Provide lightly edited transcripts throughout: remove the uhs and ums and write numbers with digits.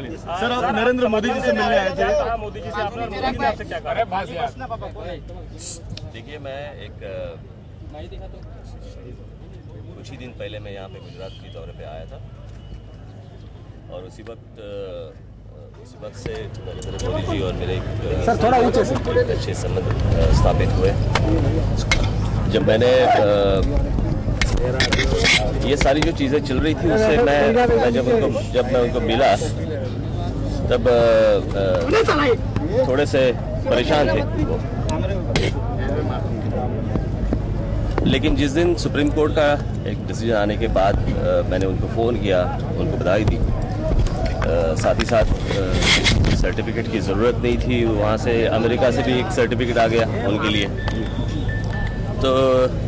Sir आप नरेंद्र मोदी जी से मिलने आए थे, मोदी जी से आपने और मोदी जी आपसे क्या कहा? देखिए, मैं एक कुछ ही दिन पहले मैं यहाँ पे गुजरात के दौरे पे आया था और उसी वक्त से नरेंद्र मोदी जी और मेरे सर थोड़ा ऊंचे से अच्छे संबंध स्थापित हुए। जब मैंने ये सारी जो चीज़ें चल रही थी उससे मैं जब मैं उनको मिला तब थोड़े से परेशान थे वो। लेकिन जिस दिन सुप्रीम कोर्ट का एक डिसीजन आने के बाद मैंने उनको फ़ोन किया, उनको बधाई दी, साथ ही साथ सर्टिफिकेट की ज़रूरत नहीं थी, वहाँ से अमेरिका से भी एक सर्टिफिकेट आ गया उनके लिए, तो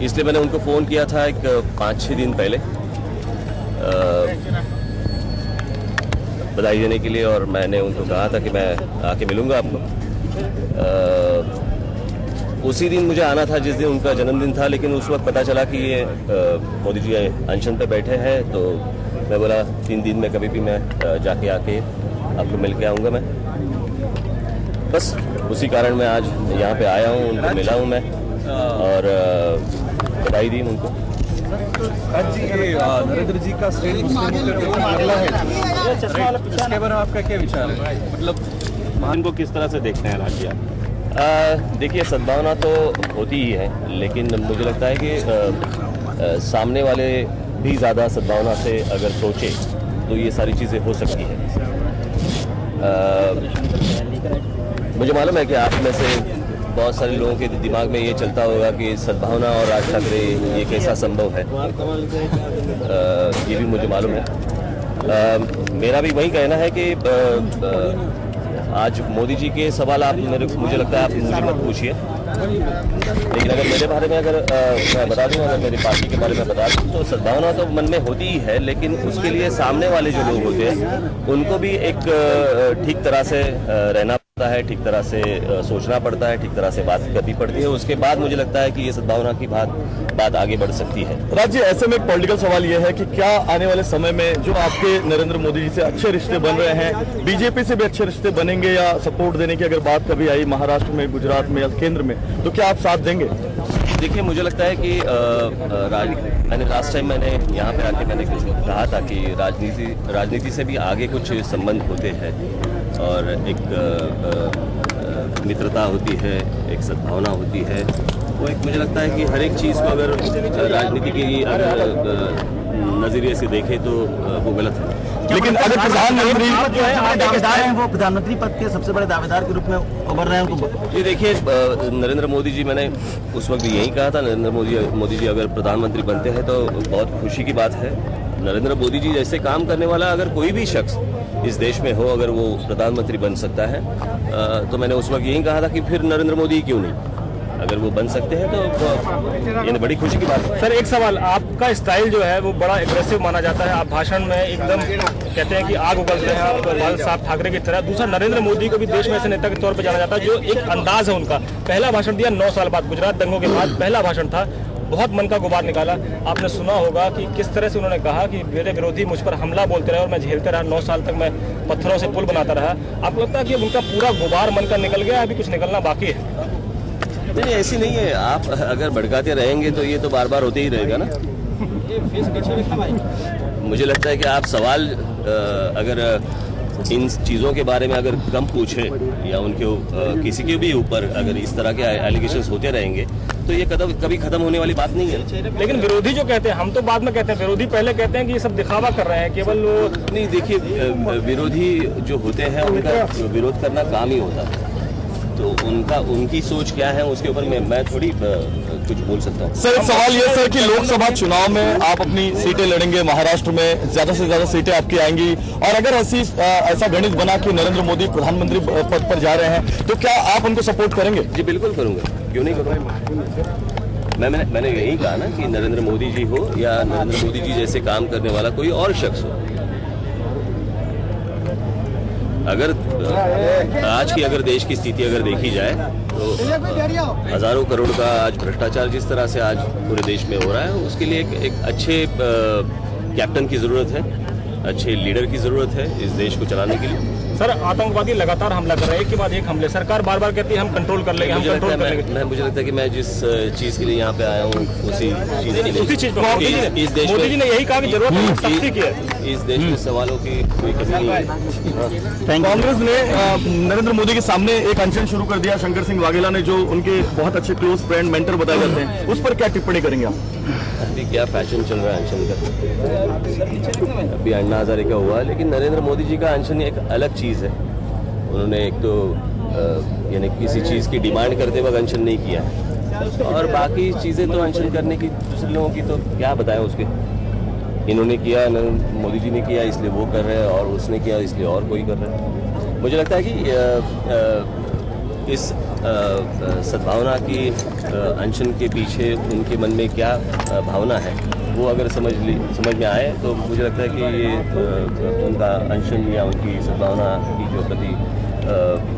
इसलिए मैंने उनको फ़ोन किया था एक 5-6 दिन पहले बधाई देने के लिए, और मैंने उनको कहा था कि मैं आके मिलूँगा आपको। उसी दिन मुझे आना था जिस दिन उनका जन्मदिन था, लेकिन उस वक्त पता चला कि ये मोदी जी अनशन पे बैठे हैं, तो मैं बोला 3 दिन में कभी भी मैं जाके आके आपको मिल के आऊँगा मैं। बस उसी कारण मैं आज यहाँ पे आया हूँ, उनको मिला हूँ मैं और बधाई दी उनको। नरेंद्र जी का स्टेट मामला है, इसके बारे में आपका क्या विचार है? मतलब इनको किस तरह से देखते हैं राज्य? देखिए, सद्भावना तो होती ही है, लेकिन मुझे लगता है कि सामने वाले भी ज़्यादा सद्भावना से अगर सोचे तो ये सारी चीज़ें हो सकती हैं। मुझे मालूम है कि आप में से बहुत सारे लोगों के दिमाग में ये चलता होगा कि सद्भावना और राज ठाकरे ये कैसा संभव है। ये भी मुझे मालूम है। मेरा भी वही कहना है कि आज मोदी जी के सवाल आप मुझे लगता है आप मुझे मत पूछिए, लेकिन अगर मेरे बारे में अगर मैं बता दूं, अगर मेरी पार्टी के बारे में बता दूं, तो सद्भावना तो मन में होती ही है, लेकिन उसके लिए सामने वाले जो लोग होते हैं उनको भी एक ठीक तरह से रहना पड़ता है, ठीक तरह से सोचना पड़ता है, ठीक तरह से बात करनी पड़ती है। उसके बाद मुझे लगता है कि ये सद्भावना की बात आगे बढ़ सकती है। राज्य ऐसे में एक पॉलिटिकल सवाल ये है कि क्या आने वाले समय में जो आपके नरेंद्र मोदी जी से अच्छे रिश्ते बन रहे हैं, बीजेपी से भी अच्छे रिश्ते बनेंगे, या सपोर्ट देने की अगर बात कभी आई महाराष्ट्र में, गुजरात में या केंद्र में, तो क्या आप साथ देंगे? देखिए, मुझे लगता है कि मैंने लास्ट टाइम मैंने यहाँ पे आके मैंने कुछ कहा था कि राजनीति से भी आगे कुछ संबंध होते हैं और एक मित्रता होती है, एक सद्भावना होती है। वो एक मुझे लगता है कि हर एक चीज़ को अगर राजनीति के नज़रिए से देखें तो वो गलत है। लेकिन अगर प्रधानमंत्री दावेदार हैं, वो प्रधानमंत्री पद के सबसे बड़े दावेदार के रूप में उभर रहे हैं उनको। ये देखिए, नरेंद्र मोदी जी, मैंने उस वक्त यही कहा था, नरेंद्र मोदी जी अगर प्रधानमंत्री बनते हैं तो बहुत खुशी की बात है। नरेंद्र मोदी जी जैसे काम करने वाला अगर कोई भी शख्स इस देश में हो, अगर वो प्रधानमंत्री बन सकता है, तो मैंने उस वक्त यही कहा था कि फिर नरेंद्र मोदी क्यों नहीं, अगर वो बन सकते हैं तो ये बड़ी खुशी की बात है। सर एक सवाल, आपका स्टाइल जो है वो बड़ा एग्रेसिव माना जाता है, आप भाषण में एकदम कहते हैं कि आग उगल रहे हैं आप लाल साहब ठाकरे की तरह। दूसरा, नरेंद्र मोदी को भी देश में ऐसे नेता के तौर पर जाना जाता है, जो एक अंदाज है उनका। पहला भाषण दिया 9 साल बाद, गुजरात दंगों के बाद पहला भाषण था, बहुत मन का गुबार निकाला। आपने सुना होगा कि किस तरह से उन्होंने कहा कि मेरे विरोधी मुझ पर हमला बोलते रहे और मैं झेलते रहा, 9 साल तक मैं पत्थरों से पुल बनाता रहा। आपको लगता है कि उनका पूरा गुबार मन का निकल गया, अभी कुछ निकलना बाकी है? नहीं, ऐसी नहीं है। आप अगर भड़काते रहेंगे तो ये तो बार बार होते ही रहेगा ना। मुझे लगता है कि आप सवाल अगर इन चीज़ों के बारे में अगर कम पूछें या उनके किसी के भी ऊपर अगर इस तरह के एलिगेशंस होते रहेंगे तो ये कभी खत्म होने वाली बात नहीं है। लेकिन विरोधी जो कहते हैं, हम तो बाद में कहते हैं, विरोधी पहले कहते हैं कि ये सब दिखावा कर रहे हैं, केवल वो नहीं। देखिए, विरोधी जो होते हैं उनका विरोध करना काम ही होता है, तो उनकी सोच क्या है उसके ऊपर मैं थोड़ी कुछ बोल सकता हूँ। सर, सवाल ये सर कि लोकसभा चुनाव में आप अपनी सीटें लड़ेंगे, महाराष्ट्र में ज्यादा से ज्यादा सीटें आपकी आएंगी, और अगर ऐसा गणित बना कि नरेंद्र मोदी प्रधानमंत्री पद पर जा रहे हैं तो क्या आप उनको सपोर्ट करेंगे? जी बिल्कुल करूँगा, क्यों नहीं करूँगा। मैंने यही कहा ना कि नरेंद्र मोदी जी हो या नरेंद्र मोदी जी जैसे काम करने वाला कोई और शख्स हो, अगर आज की अगर देश की स्थिति अगर देखी जाए तो हजारों करोड़ का आज भ्रष्टाचार जिस तरह से आज पूरे देश में हो रहा है, उसके लिए एक अच्छे कैप्टन की ज़रूरत है। अच्छे लीडर की जरूरत है इस देश को चलाने के लिए। सर आतंकवादी लगातार हमला कर रहे हैं, एक के बाद एक हमले, सरकार बार बार कहती है हम कंट्रोल कर लेंगे, हम कंट्रोल कर लेंगे। मुझे लगता है कि मैं जिस चीज़ के लिए यहाँ पे आया हूँ उसी चीज़ के लिए, उसी चीज पर इस देश मोदी जी ने यही कहा कि जरूरत है सख्ती की है। इस देश में सवालों की कोई कमी नहीं है। कांग्रेस ने नरेंद्र मोदी के सामने एक अनशन शुरू कर दिया। शंकर सिंह वाघेला ने, जो उनके बहुत अच्छे क्लोज फ्रेंड मेंटर बताए जाते हैं, उस पर क्या टिप्पणी करेंगे आप? अभी क्या फैशन चल रहा है अनशन का, अभी अन्ना हजारे का हुआ, लेकिन नरेंद्र मोदी जी का अनशन एक अलग चीज़ है। उन्होंने एक तो यानी किसी चीज़ की डिमांड करते वक्त अनशन नहीं किया है, और बाकी चीज़ें तो अनशन करने की दूसरे लोगों की तो क्या बताएं उसके। इन्होंने किया, मोदी जी ने किया इसलिए वो कर रहे हैं, और उसने किया इसलिए और कोई कर रहा है। मुझे लगता है कि इस सद्भावना की अनशन के पीछे उनके मन में क्या भावना है, वो अगर समझ में आए तो मुझे लगता है कि ये उनका अनशन या उनकी सद्भावना की जो प्रति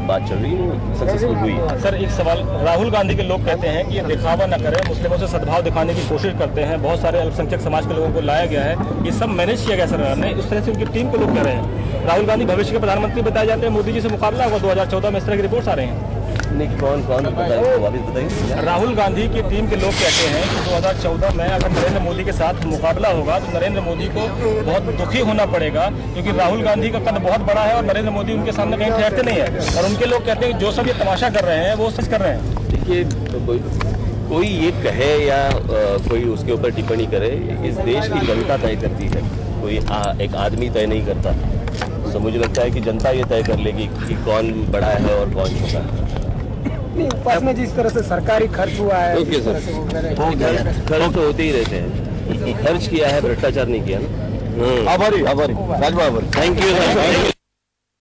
बात चल रही है वो सक्सेसफुल हुई है। सर एक सवाल, राहुल गांधी के लोग कहते हैं कि ये दिखावा न करें, मुस्लिमों से सद्भाव दिखाने की कोशिश करते हैं, बहुत सारे अल्पसंख्यक समाज के लोगों को लाया गया है, ये सब मैनेज किया गया सरकार ने, इस तरह से उनकी टीम के लोग कह रहे हैं। राहुल गांधी भविष्य के प्रधानमंत्री बताए जाते हैं, मोदी जी से मुकाबला होगा 2014 में, इस तरह की रिपोर्ट्स आ रहे हैं। नहीं, कौन बताइए। राहुल गांधी की टीम के लोग कहते हैं कि 2014 में अगर नरेंद्र मोदी के साथ मुकाबला होगा तो नरेंद्र मोदी को बहुत दुखी होना पड़ेगा, क्योंकि राहुल गांधी का कद बहुत बड़ा है और नरेंद्र मोदी उनके सामने कहीं ठहरते नहीं है, और उनके लोग कहते हैं कि जो सब ये तमाशा कर रहे हैं वो सच कर रहे हैं। देखिए, कोई ये कहे या कोई उसके ऊपर टिप्पणी करे, इस देश की जनता तय करती है, कोई एक आदमी तय नहीं करता। तो मुझे लगता है कि जनता ये तय कर लेगी कि कौन बड़ा है और कौन छोटा है। पास में जिस तरह से सरकारी खर्च हुआ है, ओके सर, खर्च तो होते ही रहते हैं, खर्च किया है, भ्रष्टाचार नहीं किया ना। आभारी राजभर, थैंक यू।